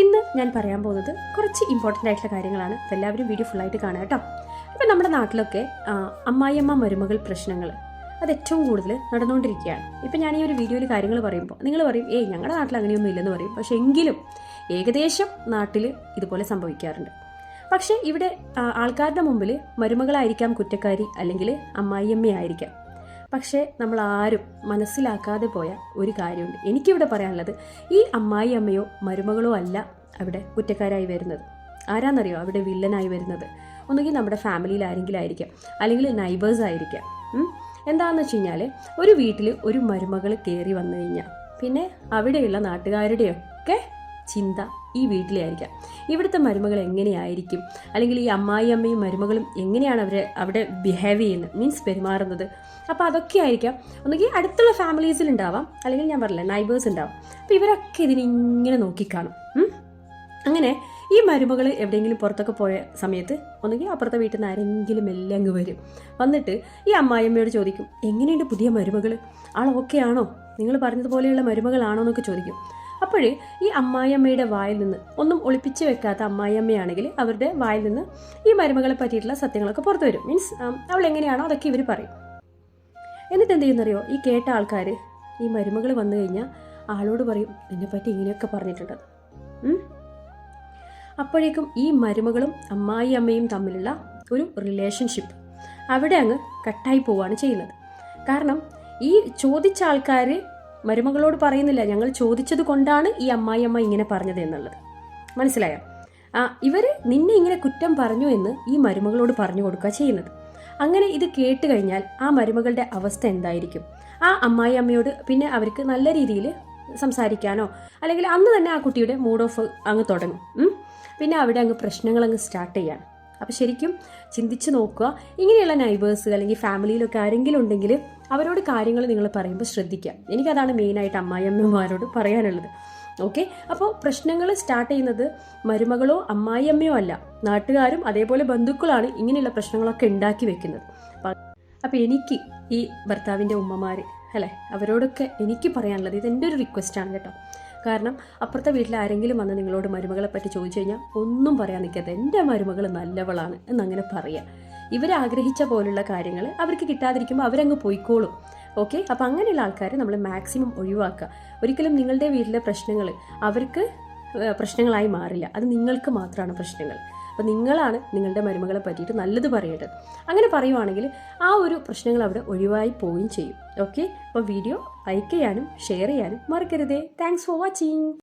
ഇന്ന് ഞാൻ പറയാൻ പോകുന്നത് കുറച്ച് ഇമ്പോർട്ടൻ്റ് ആയിട്ടുള്ള കാര്യങ്ങളാണ്. അപ്പോൾ എല്ലാവരും വീഡിയോ ഫുള്ളായിട്ട് കാണുക കേട്ടോ. ഇപ്പം നമ്മുടെ നാട്ടിലൊക്കെ അമ്മായിയമ്മ മരുമകൾ പ്രശ്നങ്ങൾ അത് ഏറ്റവും കൂടുതൽ നടന്നുകൊണ്ടിരിക്കുകയാണ്. ഇപ്പം ഞാൻ ഈ ഒരു വീഡിയോയിൽ കാര്യങ്ങൾ പറയുമ്പോൾ നിങ്ങൾ പറയും ഞങ്ങളുടെ നാട്ടിൽ അങ്ങനെയൊന്നും ഇല്ലെന്ന് പറയും. പക്ഷേ എങ്കിലും ഏകദേശം നാട്ടിൽ ഇതുപോലെ സംഭവിക്കാറുണ്ട്. പക്ഷേ ഇവിടെ ആൾക്കാരുടെ മുമ്പിൽ മരുമകളായിരിക്കാം കുറ്റക്കാരി, അല്ലെങ്കിൽ അമ്മായിയമ്മയായിരിക്കാം. പക്ഷേ നമ്മൾ ആരും മനസ്സിലാക്കാതെ പോയ ഒരു കാര്യമുണ്ട്. എനിക്കിവിടെ പറയാനുള്ളത്, ഈ അമ്മായിയമ്മയോ മരുമകളോ അല്ല അവിടെ കുറ്റക്കാരായി വരുന്നത്. ആരാന്നറിയോ അവിടെ വില്ലനായി വരുന്നത്? ഒന്നുകിൽ നമ്മുടെ ഫാമിലിയിൽ ആരെങ്കിലും ആയിരിക്കാം, അല്ലെങ്കിൽ നൈബേഴ്സ് ആയിരിക്കാം. എന്താണെന്ന് വെച്ച് കഴിഞ്ഞാൽ, ഒരു വീട്ടിൽ ഒരു മരുമകൾ കയറി വന്നു കഴിഞ്ഞാൽ പിന്നെ അവിടെയുള്ള നാട്ടുകാരുടെയൊക്കെ ചിന്ത ഈ വീട്ടിലായിരിക്കാം. ഇവിടുത്തെ മരുമകൾ എങ്ങനെയായിരിക്കും, അല്ലെങ്കിൽ ഈ അമ്മായിയമ്മയും മരുമകളും എങ്ങനെയാണ് അവിടെ ബിഹേവ് ചെയ്യുന്നത്, മീൻസ് പെരുമാറുന്നത്. അപ്പോൾ അതൊക്കെ ആയിരിക്കാം. ഒന്നുകിൽ അടുത്തുള്ള ഫാമിലീസിൽ ഉണ്ടാവാം, അല്ലെങ്കിൽ ഞാൻ പറഞ്ഞില്ല നൈബേഴ്സ് ഉണ്ടാവും. അപ്പോൾ ഇവരൊക്കെ ഇതിനിങ്ങനെ നോക്കിക്കാണും. അങ്ങനെ ഈ മരുമകൾ എവിടെയെങ്കിലും പുറത്തൊക്കെ പോയ സമയത്ത് ഒന്നുകിൽ അപ്പുറത്തെ വീട്ടിൽ നിന്ന് ആരെങ്കിലും എല്ലാം അങ്ങ് വരും. വന്നിട്ട് ഈ അമ്മായിയമ്മയോട് ചോദിക്കും, എങ്ങനെയുണ്ട് പുതിയ മരുമകൾ, ആൾ ഓക്കെ ആണോ, നിങ്ങൾ പറഞ്ഞതുപോലെയുള്ള മരുമകളാണോ എന്നൊക്കെ ചോദിക്കും. അപ്പോൾ ഈ അമ്മായിയമ്മയുടെ വായിൽ നിന്ന് ഒന്നും ഒളിപ്പിച്ച് വെക്കാത്ത അമ്മായിയമ്മയാണെങ്കിൽ അവരുടെ വായിൽ നിന്ന് ഈ മരുമകളെ പറ്റിയിട്ടുള്ള സത്യങ്ങളൊക്കെ പുറത്തു വരും. മീൻസ് അവൾ എങ്ങനെയാണോ അതൊക്കെ ഇവർ പറയും. എന്നിട്ട് എന്ത് ചെയ്യുന്നറിയോ, ഈ കേട്ട ആൾക്കാർ ഈ മരുമകൾ വന്നു കഴിഞ്ഞാൽ ആളോട് പറയും, എന്നെപ്പറ്റി ഇങ്ങനെയൊക്കെ പറഞ്ഞിട്ടുണ്ടത്. അപ്പോഴേക്കും ഈ മരുമകളും അമ്മായിയമ്മയും തമ്മിലുള്ള ഒരു റിലേഷൻഷിപ്പ് അവിടെ അങ്ങ് കട്ടായി പോവുകയാണ് ചെയ്യുന്നത്. കാരണം ഈ ചോദിച്ച ആൾക്കാർ മരുമകളോട് പറയുന്നില്ല, ഞങ്ങൾ ചോദിച്ചത് കൊണ്ടാണ് ഈ അമ്മായിയമ്മ ഇങ്ങനെ പറഞ്ഞത് എന്നുള്ളത്. മനസ്സിലായോ? ഇവർ നിന്നെ ഇങ്ങനെ കുറ്റം പറഞ്ഞു എന്ന് ഈ മരുമകളോട് പറഞ്ഞു കൊടുക്കുക ചെയ്യുന്നത്. അങ്ങനെ ഇത് കേട്ട് കഴിഞ്ഞാൽ ആ മരുമകളുടെ അവസ്ഥ എന്തായിരിക്കും? ആ അമ്മായിയമ്മയോട് പിന്നെ അവർക്ക് നല്ല രീതിയിൽ സംസാരിക്കാനോ, അല്ലെങ്കിൽ അന്ന് തന്നെ ആ കുട്ടിയുടെ മൂഡ് ഓഫ് അങ്ങ് തുടങ്ങും. പിന്നെ അവിടെ അങ്ങ് പ്രശ്നങ്ങൾ അങ്ങ് സ്റ്റാർട്ട് ചെയ്യാൻ. അപ്പോൾ ശരിക്കും ചിന്തിച്ച് നോക്കുക. ഇങ്ങനെയുള്ള നൈബേഴ്സ് അല്ലെങ്കിൽ ഫാമിലിയിലൊക്കെ ആരെങ്കിലും ഉണ്ടെങ്കിൽ അവരോട് കാര്യങ്ങൾ നിങ്ങൾ പറയുമ്പോൾ ശ്രദ്ധിക്കുക. എനിക്കതാണ് മെയിനായിട്ട് അമ്മായിയമ്മമാരോട് പറയാനുള്ളത്. ഓക്കെ, അപ്പോൾ പ്രശ്നങ്ങൾ സ്റ്റാർട്ട് ചെയ്യുന്നത് മരുമകളോ അമ്മായിയമ്മയോ അല്ല, നാട്ടുകാരും അതേപോലെ ബന്ധുക്കളാണ് ഇങ്ങനെയുള്ള പ്രശ്നങ്ങളൊക്കെ ഉണ്ടാക്കി വെക്കുന്നത്. അപ്പോൾ എനിക്ക് ഈ ഭർത്താവിൻ്റെ ഉമ്മമാർ അല്ലേ, അവരോടൊക്കെ എനിക്ക് പറയാനുള്ളത്, ഇതെൻ്റെ ഒരു റിക്വസ്റ്റാണ് കേട്ടോ. കാരണം അപ്പുറത്തെ വീട്ടിൽ ആരെങ്കിലും വന്ന് നിങ്ങളോട് മരുമകളെ പറ്റി ചോദിച്ചു കഴിഞ്ഞാൽ ഒന്നും പറയാൻ നിൽക്കരുത്, എൻ്റെ മരുമകൾ നല്ലവളാണ് എന്നങ്ങനെ പറയുക. ഇവരാഗ്രഹിച്ച പോലുള്ള കാര്യങ്ങൾ അവർക്ക് കിട്ടാതിരിക്കുമ്പോൾ അവരങ്ങ് പോയിക്കോളും. ഓക്കെ, അപ്പോൾ അങ്ങനെയുള്ള ആൾക്കാരെ നമ്മൾ മാക്സിമം ഒഴിവാക്കുക. ഒരിക്കലും നിങ്ങളുടെ വീട്ടിലെ പ്രശ്നങ്ങൾ അവർക്ക് പ്രശ്നങ്ങളായി മാറില്ല, അത് നിങ്ങൾക്ക് മാത്രമാണ് പ്രശ്നങ്ങൾ. അപ്പോൾ നിങ്ങളാണ് നിങ്ങളുടെ മരുമകളെ പറ്റിയിട്ട് നല്ലത് പറയേണ്ടത്. അങ്ങനെ പറയുവാണെങ്കിൽ ആ ഒരു പ്രശ്നങ്ങൾ അവിടെ ഒഴിവായി പോവുകയും ചെയ്യും. ഓക്കെ, അപ്പോൾ വീഡിയോ ലൈക്ക് ചെയ്യാനും ഷെയർ ചെയ്യാനും മറക്കരുതേ. Thanks for watching.